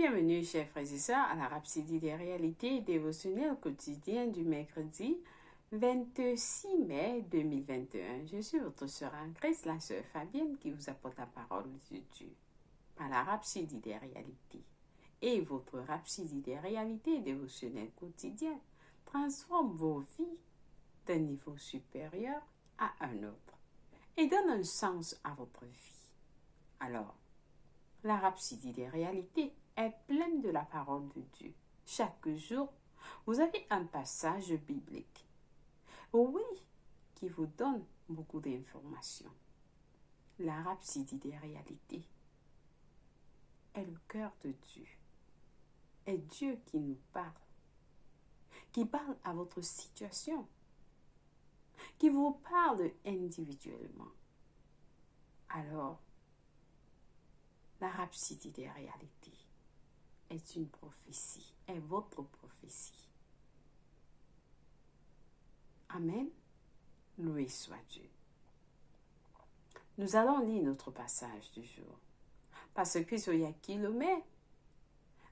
Bienvenue, chers frères et sœurs, à la Rhapsodie des réalités dévotionnelles quotidiennes du mercredi 26 mai 2021. Je suis votre sœur en Christ, la sœur Fabienne, qui vous apporte la parole de Dieu par la Rhapsodie des réalités. Et votre Rhapsodie des réalités dévotionnelles quotidiennes transforme vos vies d'un niveau supérieur à un autre et donne un sens à votre vie. Alors, la Rhapsodie des réalités est pleine de la parole de Dieu. Chaque jour, vous avez un passage biblique. Oui, qui vous donne beaucoup d'informations. La Rhapsodie des réalités est le cœur de Dieu. Est Dieu qui nous parle, qui parle à votre situation, qui vous parle individuellement. Alors, la Rhapsodie des réalités est une prophétie, est votre prophétie. Amen. Loué soit Dieu. Nous allons lire notre passage du jour. Parce que Soyakilomé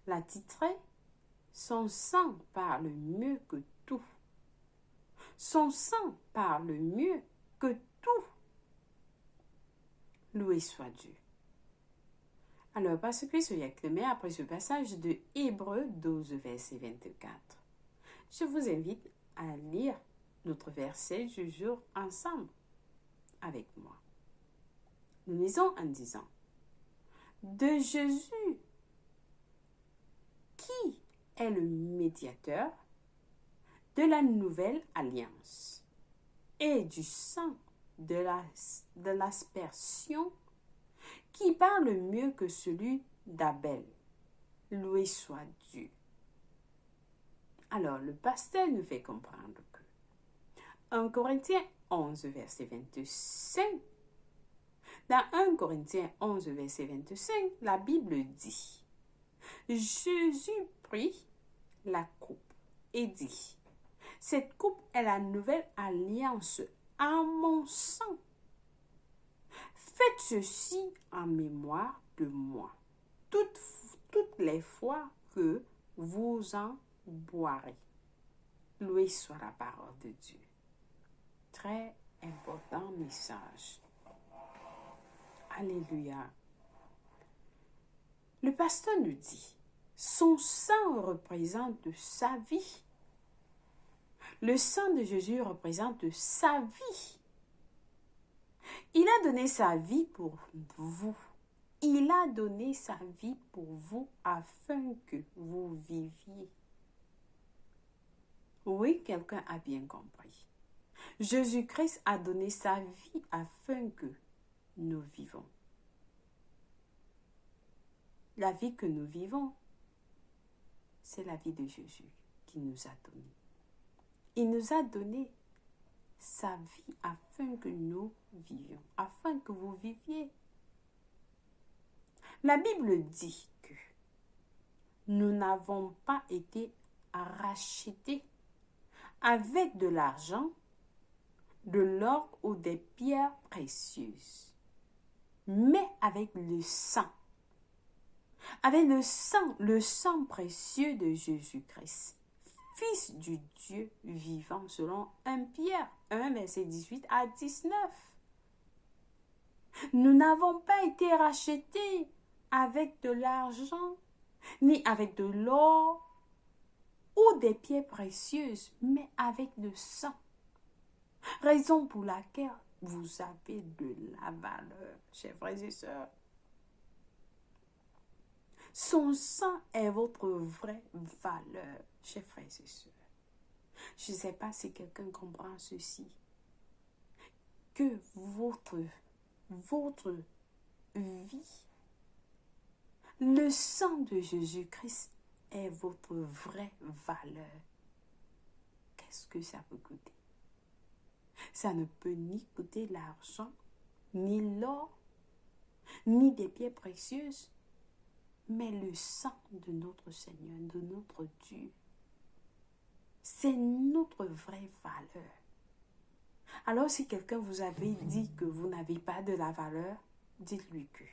l'a titré « Son sang parle mieux que tout ». Son sang parle mieux que tout. Loué soit Dieu. Alors, parce que Soyakilomé, après ce passage de Hébreux 12, verset 24, je vous invite à lire notre verset du jour ensemble avec moi. Nous lisons en disant « De Jésus, qui est le médiateur de la nouvelle alliance et du sang de l'aspersion qui parle mieux que celui d'Abel. Loué soit Dieu. » Alors, le pasteur nous fait comprendre que 1 Corinthiens 11, verset 25. Dans 1 Corinthiens 11, verset 25, la Bible dit « Jésus prit la coupe et dit « Cette coupe est la nouvelle alliance à mon sang. Faites ceci en mémoire de moi, toutes les fois que vous en boirez. » Loué soit la parole de Dieu. Très important message. Alléluia. Le pasteur nous dit, son sang représente sa vie. Le sang de Jésus représente sa vie. Il a donné sa vie pour vous. Il a donné sa vie pour vous afin que vous viviez. Oui, quelqu'un a bien compris. Jésus-Christ a donné sa vie afin que nous vivons. La vie que nous vivons, c'est la vie de Jésus qui nous a donné. Il nous a donné sa vie afin que nous vivions, afin que vous viviez. La Bible dit que nous n'avons pas été rachetés avec de l'argent, de l'or ou des pierres précieuses, mais avec le sang. Avec le sang précieux de Jésus-Christ, Fils du Dieu vivant, selon 1 Pierre 1, verset 18 à 19. Nous n'avons pas été rachetés avec de l'argent, ni avec de l'or ou des pierres précieuses, mais avec le sang. Raison pour laquelle vous avez de la valeur, chers frères et sœurs. Son sang est votre vraie valeur, chers frères et sœurs. Je ne sais pas si quelqu'un comprend ceci. Que votre vie, le sang de Jésus-Christ est votre vraie valeur. Qu'est-ce que ça peut coûter? Ça ne peut ni coûter l'argent, ni l'or, ni des pierres précieuses, mais le sang de notre Seigneur, de notre Dieu. C'est notre vraie valeur. Alors si quelqu'un vous avait dit que vous n'avez pas de la valeur, dites-lui que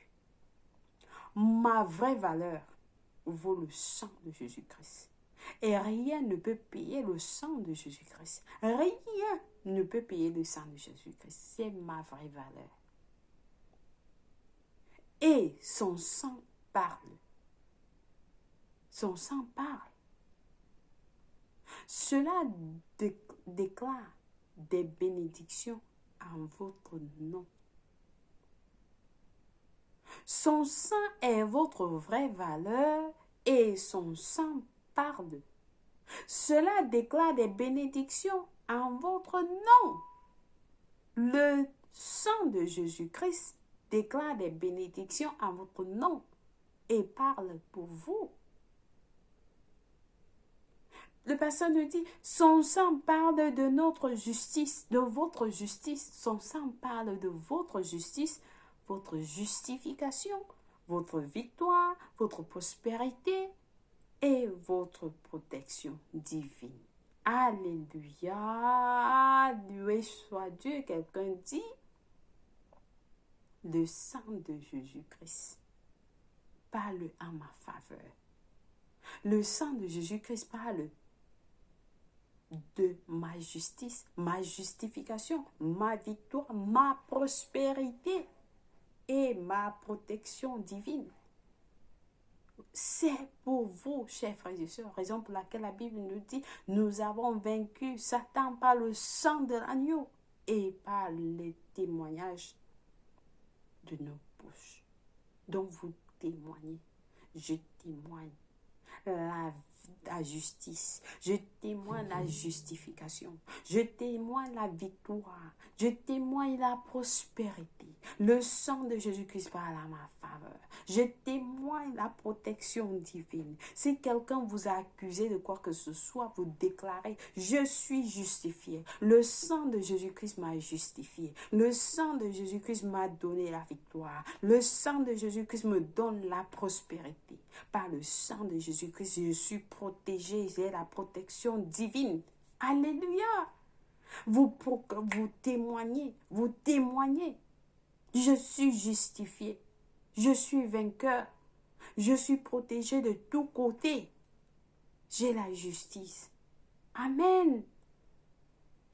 ma vraie valeur, vaut le sang de Jésus-Christ. Et rien ne peut payer le sang de Jésus-Christ. Rien ne peut payer le sang de Jésus-Christ. C'est ma vraie valeur. Et son sang parle. Son sang parle. Cela déclare des bénédictions en votre nom. Son sang est votre vraie valeur et son sang parle. Cela déclare des bénédictions en votre nom. Le sang de Jésus-Christ déclare des bénédictions en votre nom et parle pour vous. Le pasteur nous dit, son sang parle de notre justice, de votre justice. Son sang parle de votre justice, votre justification, votre victoire, votre prospérité et votre protection divine. Alléluia, loué soit Dieu. Quelqu'un dit, le sang de Jésus-Christ parle en ma faveur. Le sang de Jésus-Christ parle de ma justice, ma justification, ma victoire, ma prospérité et ma protection divine. C'est pour vous, chers frères et sœurs, raison pour laquelle la Bible nous dit, nous avons vaincu Satan par le sang de l'agneau et par les témoignages de nos bouches. Donc vous témoignez, je témoigne la justice, je témoigne la justification, je témoigne la victoire, je témoigne la prospérité. Le sang de Jésus-Christ parle à ma faveur. Je témoigne la protection divine. Si quelqu'un vous a accusé de quoi que ce soit, vous déclarez, je suis justifié. Le sang de Jésus-Christ m'a justifié. Le sang de Jésus-Christ m'a donné la victoire. Le sang de Jésus-Christ me donne la prospérité. Par le sang de Jésus-Christ, je suis protégé. J'ai la protection divine. Alléluia. Vous témoignez. Vous témoignez. Je suis justifié. Je suis vainqueur. Je suis protégé de tous côtés. J'ai la justice. Amen.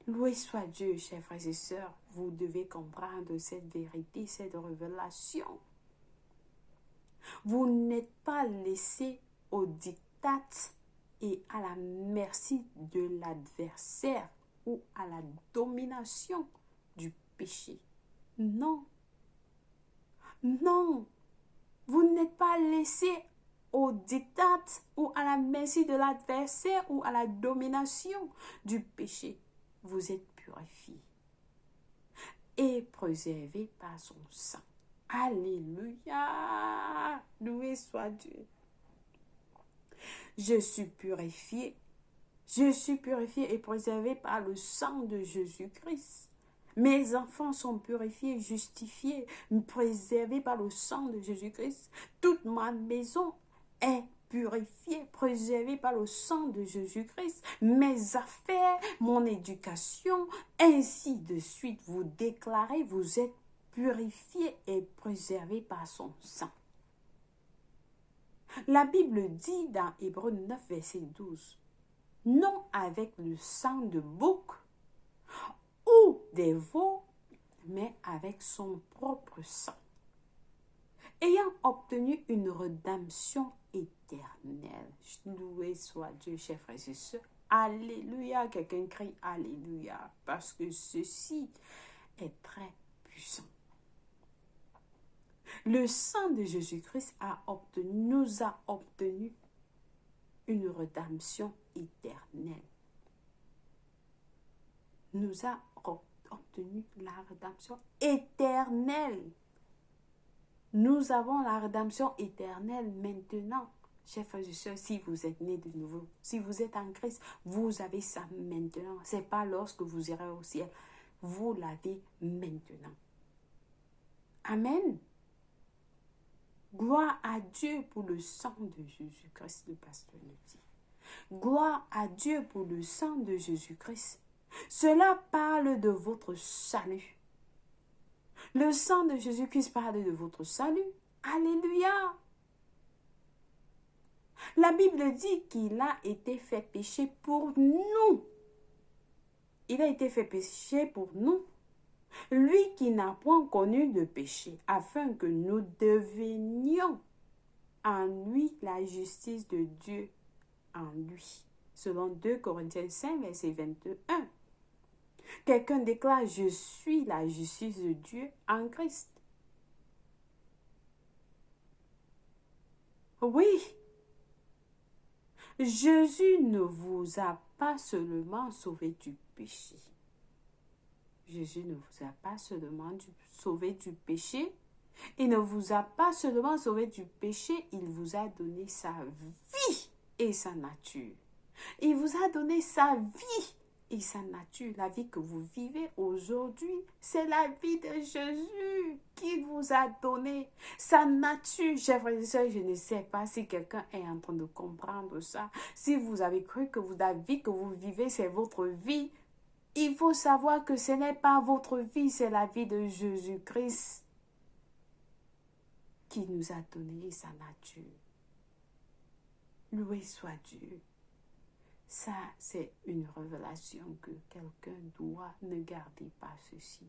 Loué soit Dieu, chers frères et sœurs. Vous devez comprendre cette vérité, cette révélation. Vous n'êtes pas laissé au diktat et à la merci de l'adversaire ou à la domination du péché. Non. Non. Vous n'êtes pas laissé au diktat ou à la merci de l'adversaire ou à la domination du péché. Vous êtes purifié et préservé par son sang. Alléluia. Loué soit Dieu. Je suis purifié. Je suis purifié et préservé par le sang de Jésus-Christ. Mes enfants sont purifiés, justifiés, préservés par le sang de Jésus-Christ. Toute ma maison est purifiée, préservée par le sang de Jésus-Christ. Mes affaires, mon éducation, ainsi de suite. Vous déclarez, vous êtes purifiés et préservés par son sang. La Bible dit dans Hébreux 9, verset 12, « Non avec le sang de bouc ou des veaux, mais avec son propre sang, ayant obtenu une rédemption éternelle. » Loué soit Dieu, chers frères et sœurs. Alléluia. Quelqu'un crie Alléluia. Parce que ceci est très puissant. Le sang de Jésus-Christ nous a obtenu une rédemption éternelle. Nous a obtenu la rédemption éternelle. Nous avons la rédemption éternelle maintenant. Chers frères et sœurs, si vous êtes nés de nouveau, si vous êtes en Christ, vous avez ça maintenant. Ce n'est pas lorsque vous irez au ciel. Vous l'avez maintenant. Amen. Gloire à Dieu pour le sang de Jésus-Christ, le pasteur nous dit. Gloire à Dieu pour le sang de Jésus-Christ. Cela parle de votre salut. Le sang de Jésus-Christ parle de votre salut. Alléluia. Bible dit qu'il a été fait péché pour nous. Il a été fait péché pour nous. Lui qui n'a point connu de péché, afin que nous devenions en lui la justice de Dieu en lui. Selon 2 Corinthiens 5, verset 21. Quelqu'un déclare, je suis la justice de Dieu en Christ. Oui, Jésus ne vous a pas seulement sauvé du péché. Jésus ne vous a pas seulement sauvé du péché. Il ne vous a pas seulement sauvé du péché, il vous a donné sa vie et sa nature. Il vous a donné sa vie et sa nature. La vie que vous vivez aujourd'hui, c'est la vie de Jésus qui vous a donné sa nature. Chers frères et sœurs, je ne sais pas si quelqu'un est en train de comprendre ça. Si vous avez cru que la vie que vous vivez, c'est votre vie, il faut savoir que ce n'est pas votre vie, c'est la vie de Jésus-Christ qui nous a donné sa nature. Loué soit Dieu. Ça, c'est une révélation que quelqu'un doit. Ne garder pas ceci.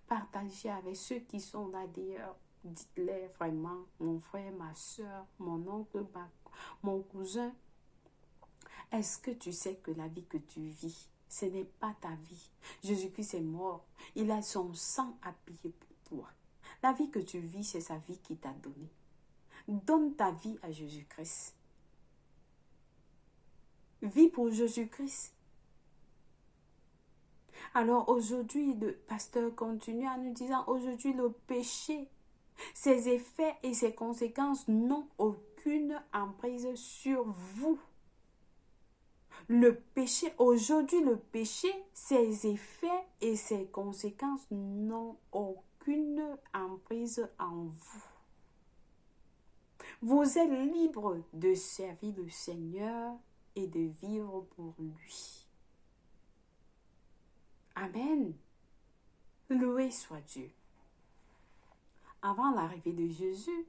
Partagez avec ceux qui sont là d'ailleurs. Dites-les vraiment, mon frère, ma soeur, mon oncle, mon cousin. Est-ce que tu sais que la vie que tu vis, ce n'est pas ta vie? Jésus-Christ est mort. Il a son sang à payer pour toi. La vie que tu vis, c'est sa vie qui t'a donné. Donne ta vie à Jésus-Christ. Vis pour Jésus-Christ. Alors aujourd'hui, le pasteur continue en nous disant, aujourd'hui le péché, ses effets et ses conséquences n'ont aucune emprise sur vous. Le péché, aujourd'hui le péché, ses effets et ses conséquences n'ont aucune emprise en vous. Vous êtes libre de servir le Seigneur et de vivre pour lui. Amen. Loué soit Dieu. Avant l'arrivée de Jésus,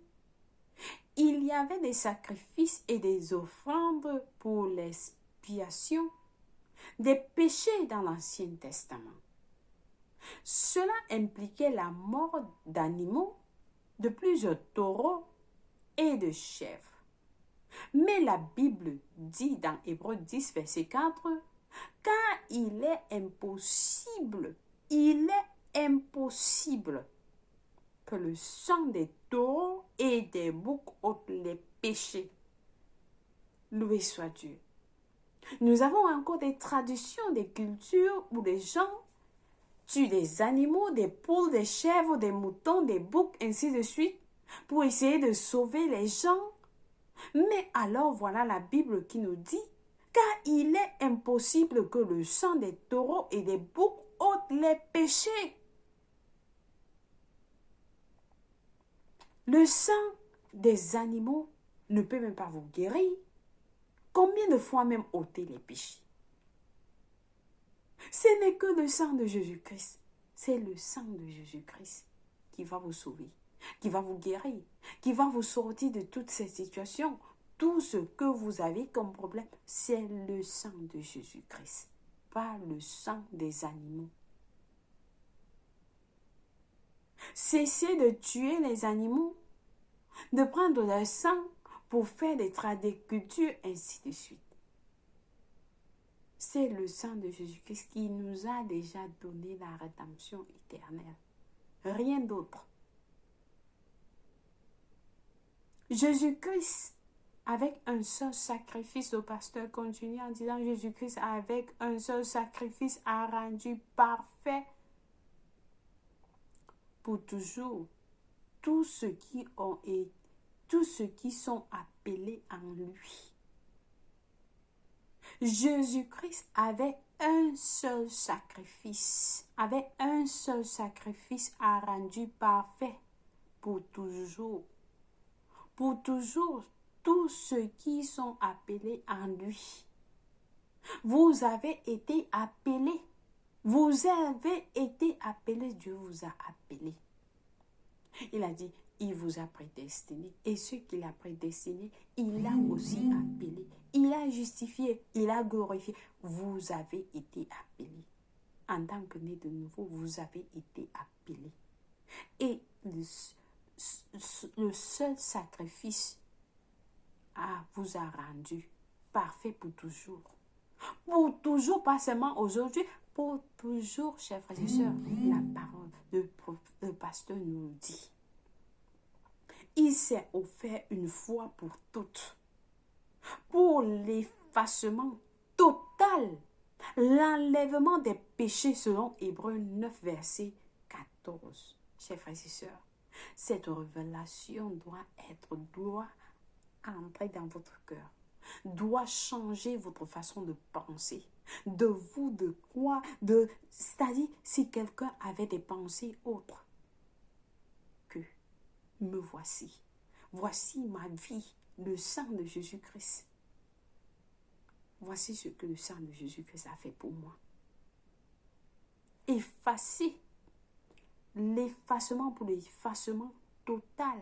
il y avait des sacrifices et des offrandes pour l'expiation des péchés dans l'Ancien Testament. Cela impliquait la mort d'animaux, de plusieurs taureaux et de chèvres. Mais la Bible dit dans Hébreux 10, verset 4, « Car il est impossible que le sang des taureaux et des boucs ôte les péchés. » Loué soit Dieu. Nous avons encore des traditions, des cultures où les gens tuent des animaux, des poules, des chèvres, des moutons, des boucs, ainsi de suite, pour essayer de sauver les gens. Mais alors voilà la Bible qui nous dit, car il est impossible que le sang des taureaux et des boucs ôte les péchés. Le sang des animaux ne peut même pas vous guérir. Combien de fois même ôter les péchés? Ce n'est que le sang de Jésus-Christ. C'est le sang de Jésus-Christ qui va vous sauver, qui va vous guérir, qui va vous sortir de toutes ces situations. Tout ce que vous avez comme problème, c'est le sang de Jésus-Christ, pas le sang des animaux. Cessez de tuer les animaux, de prendre leur sang pour faire des cultures, ainsi de suite. C'est le sang de Jésus-Christ qui nous a déjà donné la rédemption éternelle. Rien d'autre. Jésus-Christ, avec un seul sacrifice, le pasteur continue en disant, Jésus-Christ, avec un seul sacrifice, a rendu parfait pour toujours tous ceux qui sont appelés en lui. Jésus-Christ avait un seul sacrifice, a rendu parfait pour toujours tous ceux qui sont appelés en lui. Vous avez été appelés. Dieu vous a appelés. Il a dit, il vous a prédestiné. Et ceux qu'il a prédestinés, il a aussi appelé. a justifié, il a glorifié. Vous avez été appelés. En tant que né de nouveau, vous avez été appelés. Et le seul sacrifice vous a rendu parfait pour toujours. Pour toujours, pas seulement aujourd'hui, pour toujours, chers frères et sœurs. La parole de pasteur nous dit. Il s'est offert une fois pour toutes, pour l'effacement total, l'enlèvement des péchés selon Hébreux 9, verset 14. Chers frères et sœurs, cette révélation doit entrer dans votre cœur, doit changer votre façon de penser, de vous, de quoi, c'est-à-dire si quelqu'un avait des pensées autres que me voici ma vie, le sang de Jésus-Christ. Voici ce que le sang de Jésus-Christ a fait pour moi. Effacer, l'effacement pour l'effacement total,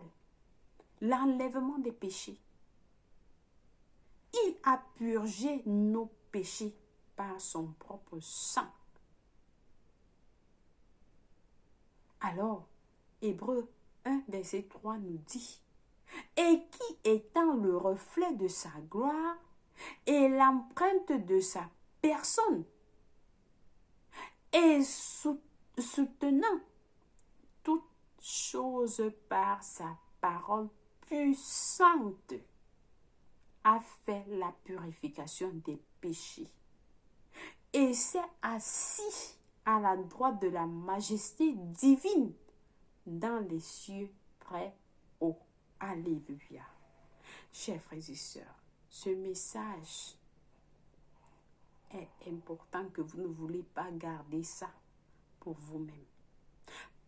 l'enlèvement des péchés. Il a purgé nos péchés par son propre sang. Alors, Hébreux 1, verset 3 nous dit, « Et qui étant le reflet de sa gloire et l'empreinte de sa personne, et soutenant toutes choses par sa parole puissante, a fait la purification des péchés et s'est assis à la droite de la majesté divine dans les cieux très hauts. » Alléluia. Chers frères et sœurs, ce message est important que vous ne voulez pas garder ça pour vous-même.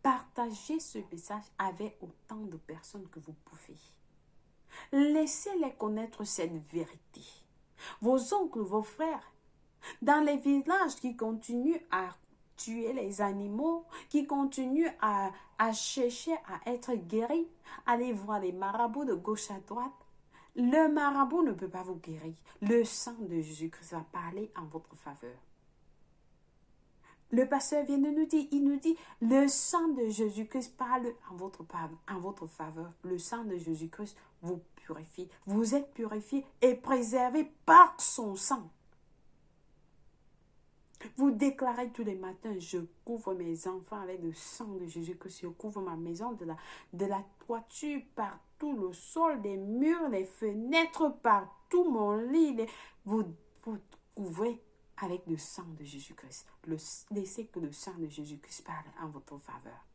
Partagez ce message avec autant de personnes que vous pouvez. Laissez-les connaître cette vérité. Vos oncles, vos frères, dans les villages qui continuent à tuer les animaux, qui continuent à chercher à être guéris, allez voir les marabouts de gauche à droite. Le marabout ne peut pas vous guérir. Le sang de Jésus-Christ va parler en votre faveur. Le pasteur vient de nous dire, il nous dit, le sang de Jésus-Christ parle en votre faveur. Le sang de Jésus-Christ vous purifie. Vous êtes purifiés et préservés par son sang. Vous déclarez tous les matins, je couvre mes enfants avec le sang de Jésus-Christ. Je couvre ma maison de la toiture, partout, le sol, les murs, les fenêtres, partout, mon lit. Vous couvrez avec le sang de Jésus-Christ. Laissez que le sang de Jésus-Christ parle en votre faveur.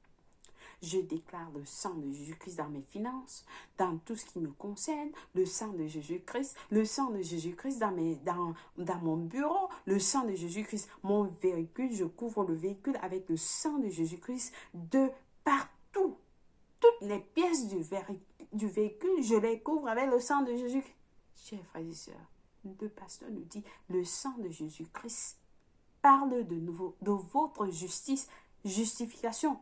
Je déclare le sang de Jésus-Christ dans mes finances, dans tout ce qui me concerne, le sang de Jésus-Christ, le sang de Jésus-Christ dans mon bureau, le sang de Jésus-Christ, mon véhicule, je couvre le véhicule avec le sang de Jésus-Christ de partout. Toutes les pièces du véhicule, je les couvre avec le sang de Jésus-Christ. Chers frères et sœurs, le pasteur nous dit, le sang de Jésus-Christ parle de votre justice, justification,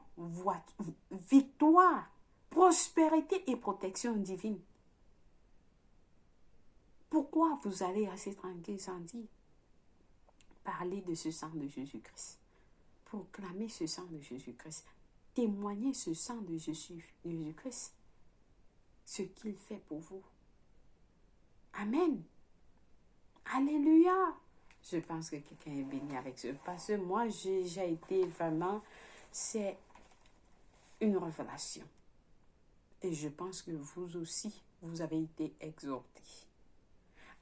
victoire, prospérité et protection divine. Pourquoi vous allez rester tranquille sans dire? Parler de ce sang de Jésus-Christ. Proclamer ce sang de Jésus-Christ. Témoigner ce sang de Jésus-Christ. Ce qu'il fait pour vous. Amen. Alléluia. Je pense que quelqu'un est béni avec ce. Parce que moi, j'ai été vraiment, c'est une révélation. Et je pense que vous aussi, vous avez été exhortés.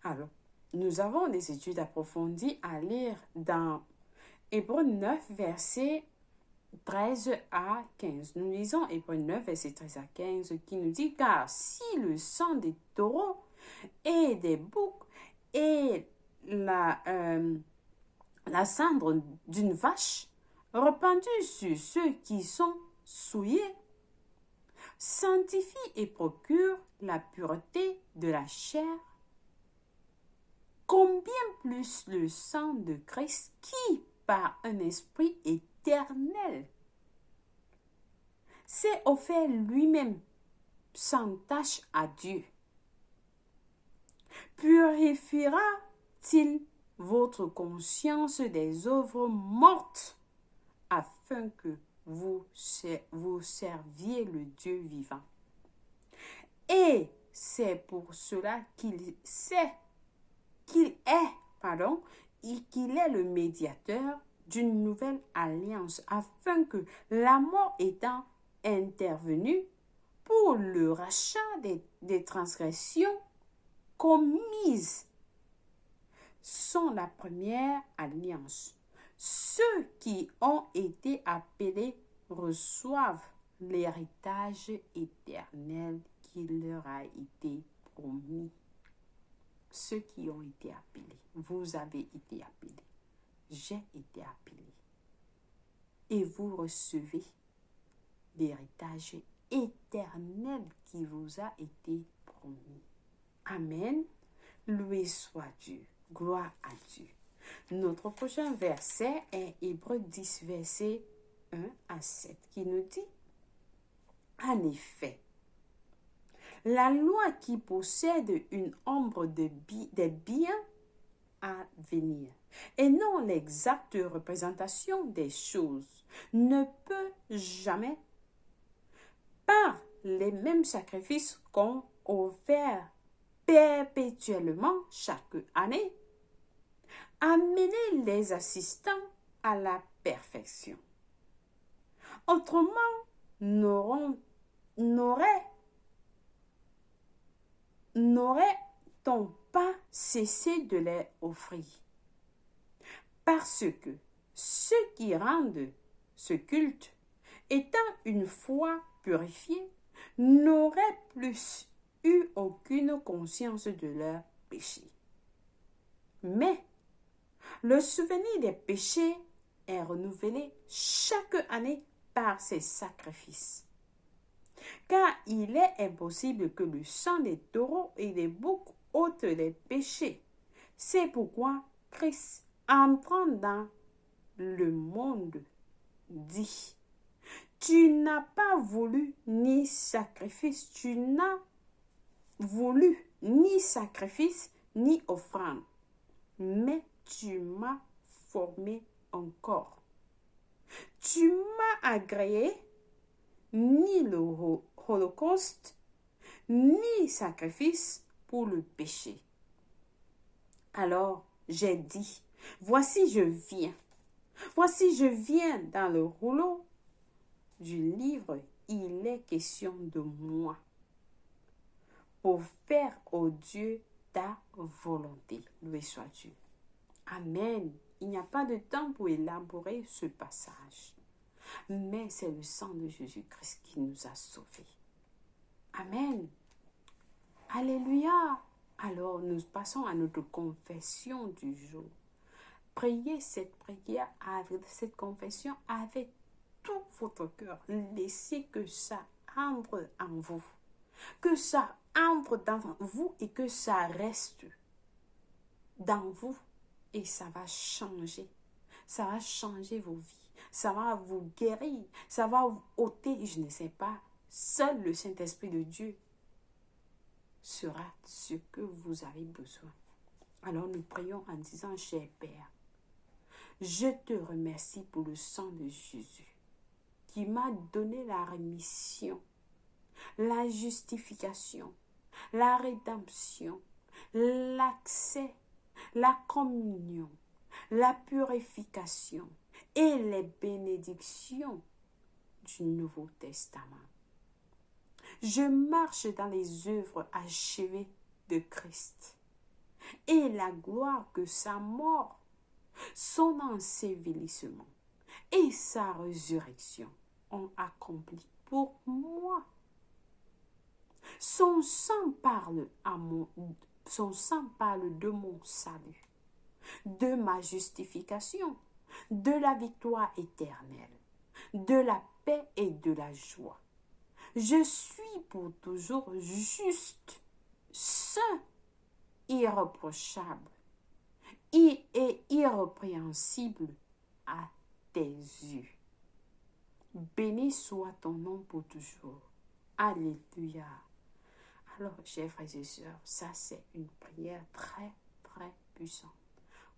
Alors, nous avons des études approfondies à lire dans Hébreux 9, versets 13 à 15. Nous lisons Hébreux 9, versets 13 à 15, qui nous dit, « Car si le sang des taureaux et des boucs et la cendre d'une vache répandue sur ceux qui sont souillés sanctifie et procure la pureté de la chair, combien plus le sang de Christ qui, par un esprit éternel, s'est offert lui-même sans tache à Dieu, Purifiera-t-il votre conscience des œuvres mortes afin que vous serviez le Dieu vivant? Et c'est pour cela qu'il est le médiateur d'une nouvelle alliance, afin que la mort étant intervenue pour le rachat des transgressions commises sont la première alliance. Ceux qui ont été appelés reçoivent l'héritage éternel qui leur a été promis. Ceux qui ont été appelés, vous avez été appelés, j'ai été appelé, et vous recevez l'héritage éternel qui vous a été promis. Amen. Loué soit Dieu. Gloire à Dieu. Notre prochain verset est Hébreux 10, verset 1 à 7, qui nous dit: en effet, la loi qui possède une ombre des biens à venir, et non l'exacte représentation des choses, ne peut jamais, par les mêmes sacrifices qu'on offert perpétuellement chaque année, amener les assistants à la perfection. Autrement, n'aurait-on pas cessé de les offrir? Parce que ceux qui rendent ce culte, étant une fois purifiés, n'auraient plus eu aucune conscience de leurs péchés. Mais le souvenir des péchés est renouvelé chaque année par ces sacrifices. Car il est impossible que le sang des taureaux et des boucs ôte les péchés. C'est pourquoi Christ, entrant dans le monde, dit: tu n'as pas voulu ni sacrifice, ni offrande, mais tu m'as formé un corps. Tu m'as agréé ni le holocauste, ni sacrifice pour le péché. Alors j'ai dit: voici je viens dans le rouleau du livre, il est question de moi, pour faire, ô Dieu, ta volonté. Loué soit Dieu. Amen. Il n'y a pas de temps pour élaborer ce passage, mais c'est le sang de Jésus-Christ qui nous a sauvés. Amen. Alléluia. Alors, nous passons à notre confession du jour. Priez cette prière, cette confession avec tout votre cœur. Laissez que ça entre en vous. Que ça entre dans vous et que ça reste dans vous. Et ça va changer. Ça va changer vos vies. Ça va vous guérir. Ça va vous ôter, je ne sais pas. Seul le Saint-Esprit de Dieu sera ce que vous avez besoin. Alors nous prions en disant: cher Père, je te remercie pour le sang de Jésus qui m'a donné la rémission, la justification, la rédemption, l'accès, la communion, la purification et les bénédictions du Nouveau Testament. Je marche dans les œuvres achevées de Christ et la gloire que sa mort, son ensevelissement et sa résurrection ont accompli pour moi. Son sang parle de mon salut, de ma justification, de la victoire éternelle, de la paix et de la joie. Je suis pour toujours juste, saint, irréprochable et irrépréhensible à tes yeux. Béni soit ton nom pour toujours. Alléluia. Alors, chers frères et sœurs, ça c'est une prière très, très puissante.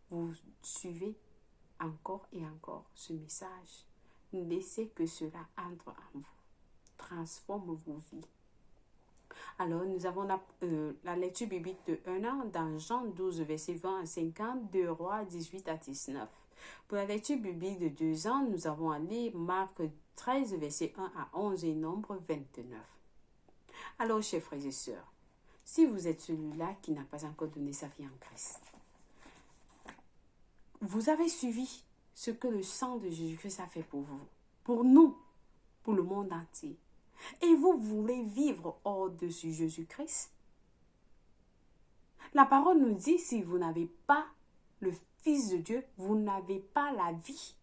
Vous suivez encore et encore ce message. Laissez que cela entre en vous, transforme vos vies. Alors, nous avons la lecture biblique de 1 an dans Jean 12, verset 20 à 50, 2 Rois 18 à 19. Pour la lecture biblique de 2 ans, nous avons à lire Marc 13, verset 1 à 11 et Nombre 29. Alors, chers frères et sœurs, si vous êtes celui-là qui n'a pas encore donné sa vie en Christ, vous avez suivi ce que le sang de Jésus-Christ a fait pour vous, pour nous, pour le monde entier. Et vous voulez vivre hors de ce Jésus-Christ? La parole nous dit, si vous n'avez pas le Fils de Dieu, vous n'avez pas la vie.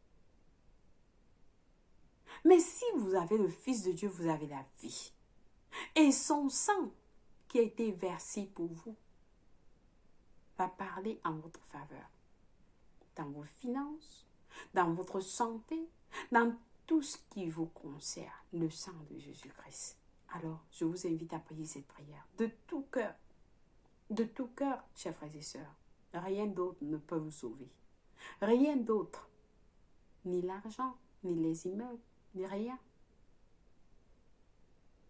Mais si vous avez le Fils de Dieu, vous avez la vie. Et son sang qui a été versé pour vous va parler en votre faveur. Dans vos finances, dans votre santé, dans tout ce qui vous concerne, le sang de Jésus-Christ. Alors, je vous invite à prier cette prière de tout cœur, chers frères et sœurs. Rien d'autre ne peut vous sauver. Rien d'autre, ni l'argent, ni les immeubles, ni rien.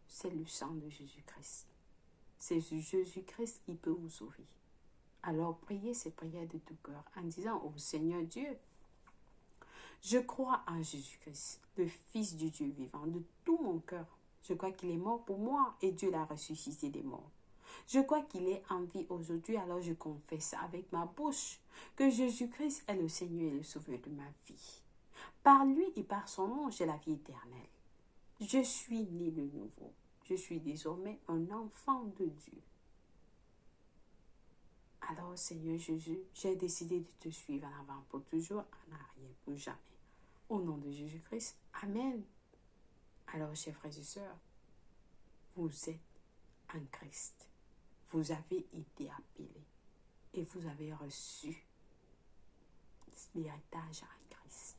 C'est le sang de Jésus-Christ. C'est Jésus-Christ qui peut vous sauver. Alors, priez cette prière de tout cœur en disant au Seigneur Dieu, je crois en Jésus-Christ, le Fils du Dieu vivant, de tout mon cœur. Je crois qu'il est mort pour moi et Dieu l'a ressuscité des morts. Je crois qu'il est en vie aujourd'hui, alors je confesse avec ma bouche que Jésus-Christ est le Seigneur et le Sauveur de ma vie. Par lui et par son nom, j'ai la vie éternelle. Je suis né de nouveau. Je suis désormais un enfant de Dieu. Alors, Seigneur Jésus, j'ai décidé de te suivre en avant pour toujours, en arrière pour jamais. Au nom de Jésus-Christ, Amen. Alors, chers frères et sœurs, vous êtes en Christ. Vous avez été appelés et vous avez reçu l'héritage en Christ.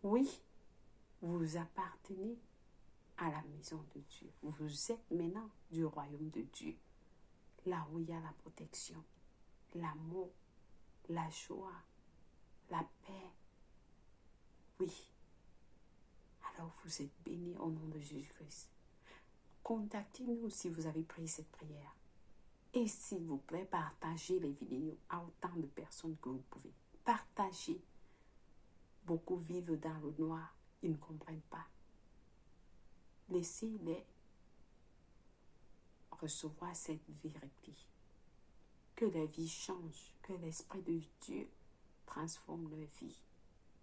Oui, vous appartenez à la maison de Dieu. Vous êtes maintenant du royaume de Dieu. Là où il y a la protection, l'amour, la joie, la paix. Oui. Alors vous êtes bénis au nom de Jésus-Christ. Contactez-nous si vous avez prié cette prière. Et s'il vous plaît, partagez les vidéos à autant de personnes que vous pouvez. Partagez. Beaucoup vivent dans le noir. Ils ne comprennent pas. Laissez-les recevoir cette vérité. Que la vie change. Que l'Esprit de Dieu transforme leur vie.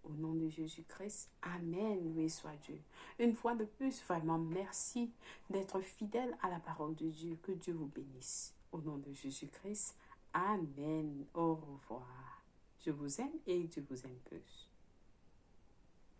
Au nom de Jésus-Christ, Amen, loué soit Dieu. Une fois de plus, vraiment merci d'être fidèle à la parole de Dieu. Que Dieu vous bénisse. Au nom de Jésus-Christ, Amen. Au revoir. Je vous aime et Dieu vous aime plus.